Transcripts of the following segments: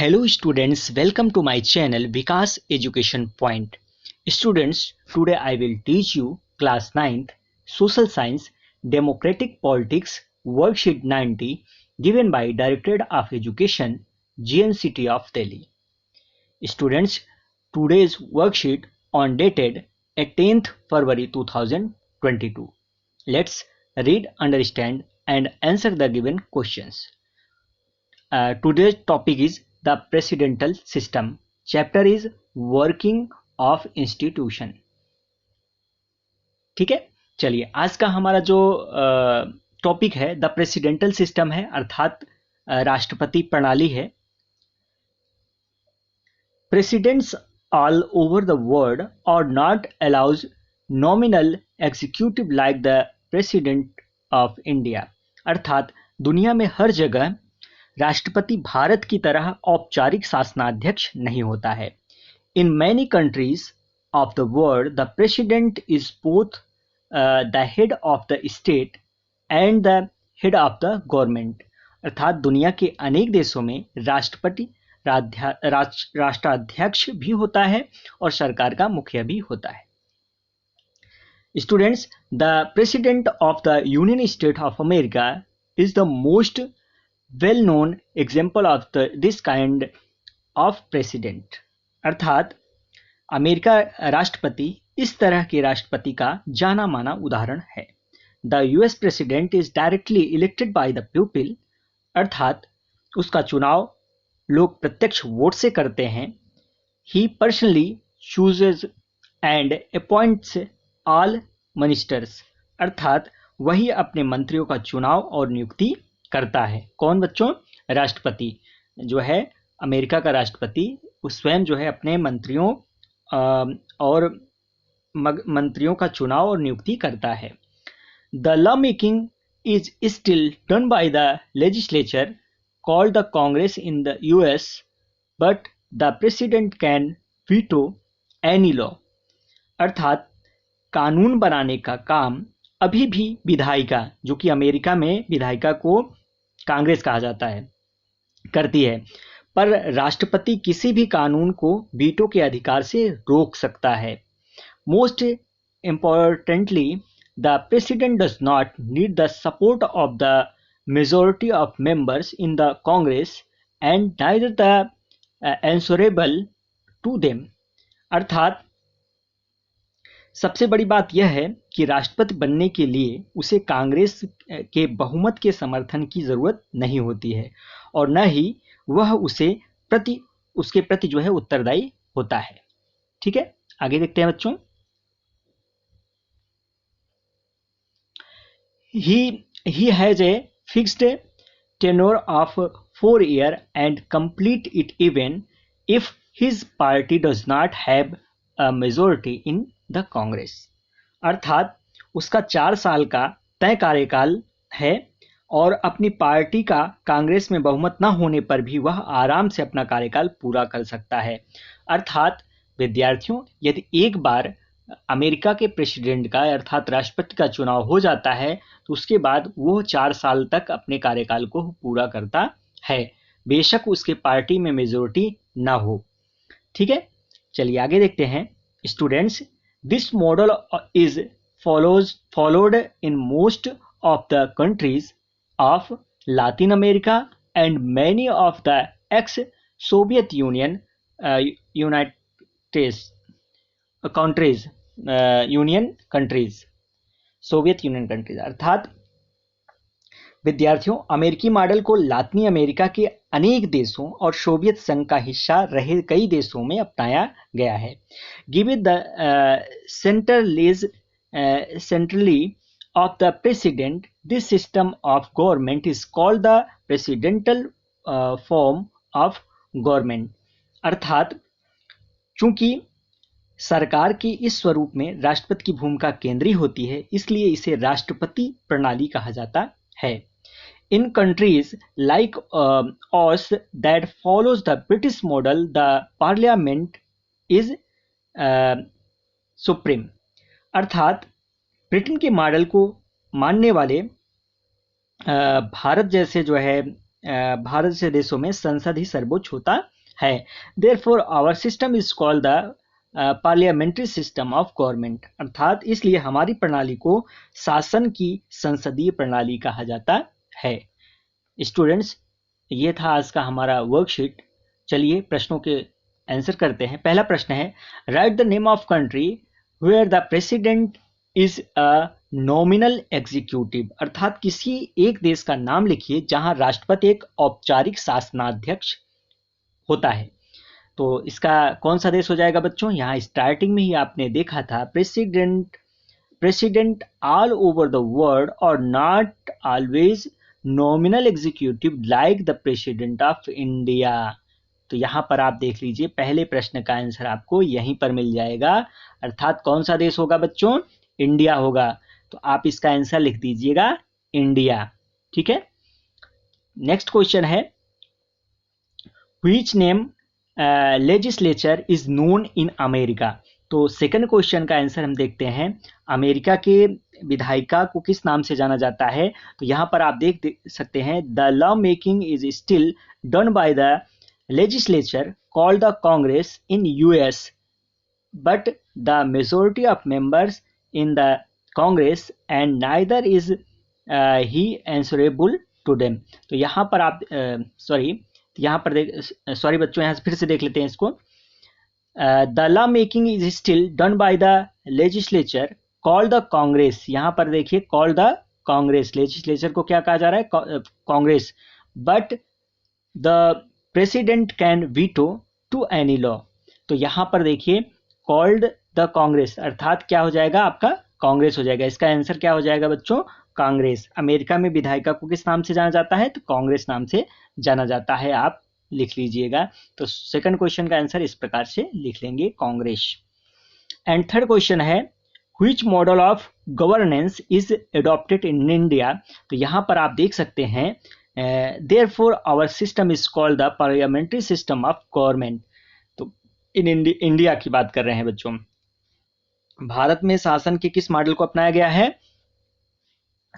Hello students, welcome to my channel Vikas Education Point. Students, today I will teach you class 9th Social Science Democratic Politics worksheet 90 given by Directorate of Education GNCT of Delhi. Students, today's worksheet on dated 18th February 2022. Let's read, understand and answer the given questions. Today's topic is the presidential system. Chapter is working of institution. ठीक है, चलिए आज का हमारा जो topic है the presidential system है, अर्थात राष्ट्रपति प्रणाली है. Presidents all over the world are not always nominal executive like the president of India. अर्थात दुनिया में हर जगह राष्ट्रपति भारत की तरह औपचारिक शासनाध्यक्ष नहीं होता है. In many countries of the world the president is both the head of the state and the head of the government. अर्थात दुनिया के अनेक देशों में राष्ट्रपति राष्ट्राध्यक्ष भी होता है और सरकार का मुखिया भी होता है. Students, the president of the union state of America is the most well-known example of this kind of president. अर्थात अमेरिका राष्ट्रपति इस तरह के राष्ट्रपति का जाना माना उदाहरण है. The US president is directly elected by the people. अर्थात उसका चुनाव लोग प्रत्यक्ष वोट से करते हैं. He personally chooses and appoints all ministers. अर्थात वही अपने मंत्रियों का चुनाव और नियुक्ति करता है. कौन बच्चों? राष्ट्रपति जो है अमेरिका का राष्ट्रपति, उस स्वयं जो है अपने मंत्रियों का चुनाव और नियुक्ति करता है. The law making is still done by the legislature called the Congress in the US, but the president can veto any law. अर्थात कानून बनाने का काम अभी भी विधायिका, जो कि अमेरिका में विधायिका को कांग्रेस कहा जाता है, करती है, पर राष्ट्रपति किसी भी कानून को वीटो के अधिकार से रोक सकता है. Most importantly, the president does not need the support of the majority of members in the Congress and neither the answerable to them. अर्थात सबसे बड़ी बात यह है कि राष्ट्रपति बनने के लिए उसे कांग्रेस के बहुमत के समर्थन की जरूरत नहीं होती है और न ही वह उसके प्रति जो है उत्तरदायी होता है. ठीक है, आगे देखते हैं बच्चों. He has a fixed tenure of 4 years and complete it even if his party does not have a majority in the Congress. अर्थात उसका 4 साल का तय कार्यकाल है और अपनी पार्टी का कांग्रेस में बहुमत न होने पर भी वह आराम से अपना कार्यकाल पूरा कर सकता है. अर्थात विद्यार्थियों, यदि एक बार अमेरिका के प्रेसिडेंट का अर्थात राष्ट्रपति का चुनाव हो जाता है तो उसके बाद वो 4 साल तक अपने कार्यकाल को पूरा करता है, बेशक उसके पार्टी में मेजोरिटी ना हो. ठीक है, चलिए आगे देखते हैं. Students, this model is followed in most of the countries of Latin America and many of the ex-Soviet Union Soviet Union countries. अर्थात विद्यार्थियों, अमेरिकी मॉडल को लातिनी अमेरिका के अनेक देशों और सोवियत संघ का हिस्सा रहे कई देशों में अपनाया गया है. Given the centrally of the president, this system of government is called the presidential form of government. अर्थात चूंकि सरकार के इस स्वरूप में राष्ट्रपति की भूमिका केंद्रीय होती है, इसलिए इसे राष्ट्रपति प्रणाली कहा जाता है. In countries like us that follows the British model, the parliament is supreme. अर्थात ब्रिटेन के मॉडल को मानने वाले भारत जैसे जो है भारत जैसे देशों में संसद ही सर्वोच्च होता है। Therefore our system is called the parliamentary system of government, अर्थात इसलिए हमारी प्रणाली को शासन की संसदीय प्रणाली कहा जाता है। स्टूडेंट्स, ये था आज का हमारा वर्कशीट। चलिए प्रश्नों के आंसर करते हैं। पहला प्रश्न है, write the name of country where the president is a nominal executive, अर्थात किसी एक देश का नाम लिखिए जहां राष्ट्रपति एक औपचारिक शासनाध्यक्ष होता है। तो इसका कौन सा देश हो जाएगा बच्चों? यहाँ स्टार्टिंग में ही आपने देखा था, president all over the world और not always nominal executive like the president of India. तो यहाँ पर आप देख लीजिए, पहले प्रश्न का आंसर आपको यहीं पर मिल जाएगा, अर्थात कौन सा देश होगा बच्चों? इंडिया होगा। तो आप इसका आंसर लिख दीजिएगा इंडिया। ठीक है। नेक्स्ट क्वेश्चन है, which name legislature is known in America. तो सेकंड क्वेश्चन का आंसर हम देखते हैं, अमेरिका के विधायिका को किस नाम से जाना जाता है? तो यहाँ पर आप देख सकते हैं, the law making is still done by the legislature called the Congress in US, but the majority of members in the Congress and neither is he answerable to them. तो यहाँ पर आप यहाँ पर सॉरी बच्चों, यहाँ से फिर से देख लेते हैं इसको। The law making is still done by the legislature called the Congress, यहाँ पर देखिए कॉल्ड द कांग्रेस, लेजिस्लेचर को क्या कहा जा रहा है? Congress. But the president can veto to any law. तो यहाँ पर देखिए कॉल्ड द कांग्रेस, अर्थात क्या हो जाएगा आपका? कांग्रेस हो जाएगा। इसका आंसर क्या हो जाएगा बच्चों? कांग्रेस। अमेरिका में विधायिका को किस नाम से जाना जाता है? तो कांग्रेस नाम से जाना जाता है, आप लिख लीजिएगा। तो सेकंड क्वेश्चन का आंसर इस प्रकार से लिख लेंगे, कांग्रेस। एंड थर्ड क्वेश्चन है, which model of governance is adopted in India. तो यहाँ पर आप देख सकते हैं, therefore our system is called the parliamentary system of government. तो इन इंडिया की बात कर रहे हैं बच्चों। भारत में शासन के किस मॉडल को अपनाया गया है?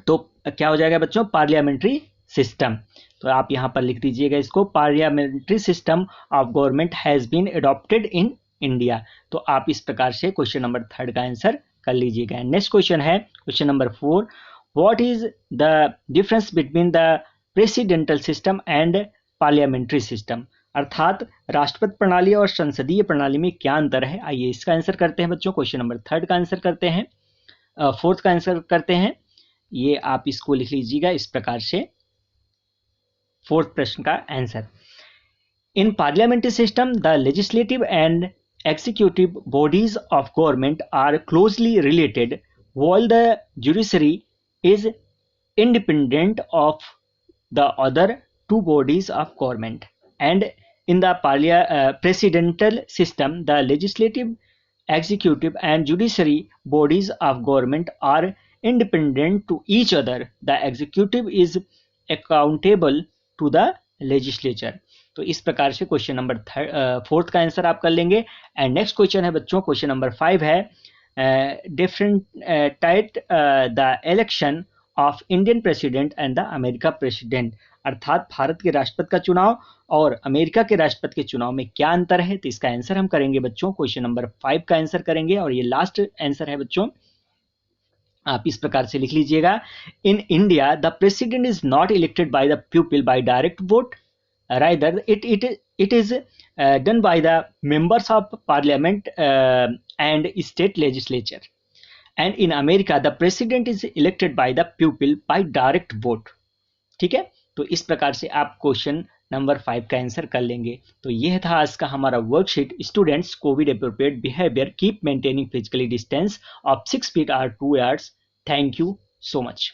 तो क्या हो जाएगा बच्चों? Parliamentary system. तो आप यहां पर लिख दीजिएगा इसको, parliamentary system of government has been adopted in India. तो आप इस प्रकार से क्वेश्चन नंबर थर्ड का आंसर कर लीजिएगा। नेक्स्ट क्वेश्चन है question number 4, what is the difference between the presidential system and parliamentary system, अर्थात राष्ट्रपति प्रणाली और संसदीय प्रणाली में क्या अंतर है? आइए इसका आंसर करते हैं बच्चों। क्वेश्चन नंबर थर्ड का आंसर करते हैं, फोर्थ का आंसर करते हैं। ये आप इसको लिख लीजिएगा इस प्रकार से, फोर्थ प्रश्न का answer. In parliamentary system the legislative and executive bodies of government are closely related, while the judiciary is independent of the other two bodies of government. And in the presidential system, the legislative, executive and judiciary bodies of government are independent to each other. The executive is accountable to the legislature. तो इस प्रकार से question number fourth का answer आप कर लेंगे। And next question है बच्चों, क्वेश्चन नंबर 5 है, different tight the election of Indian president and the America president, अर्थात भारत के राष्ट्रपति का चुनाव और अमेरिका के राष्ट्रपति के चुनाव में क्या अंतर है? तो इसका आंसर हम करेंगे बच्चों, क्वेश्चन नंबर 5 का आंसर करेंगे। और ये लास्ट आंसर है बच्चों, आप इस प्रकार से लिख लीजिएगा, in India the president is not elected by the people by direct vote, rather it is done by the members of parliament and state legislature, and in America the president is elected by the people by direct vote। ठीक है, तो इस प्रकार से आप question number 5 का answer कर लेंगे। तो यह था आज का हमारा worksheet. Students, Covid appropriate behaviour, keep maintaining physically distance of 6 feet or 2 yards। Thank you so much.